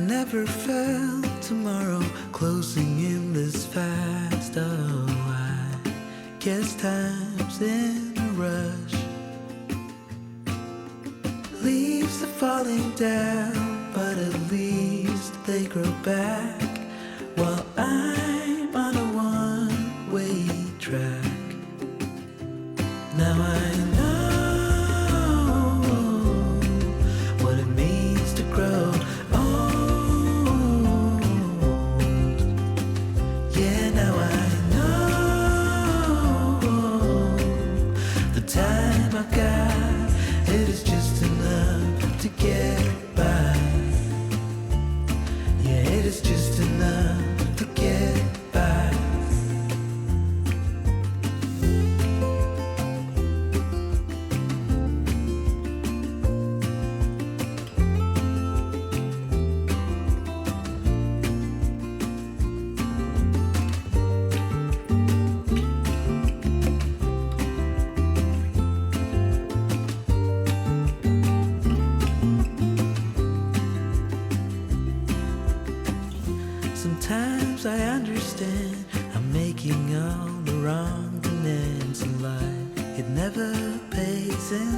never felt tomorrow closing in this fast. Oh, I guess time's in a rush. Leaves are falling down, but at least they grow back, while I'm on a one-way track. Now I know what it means to grow old. Yeah, now I know the time I got, it is just enough to get by. Yeah, it is just enough to get by. Sometimes I understand I'm making all the wrong demands in life. It never pays in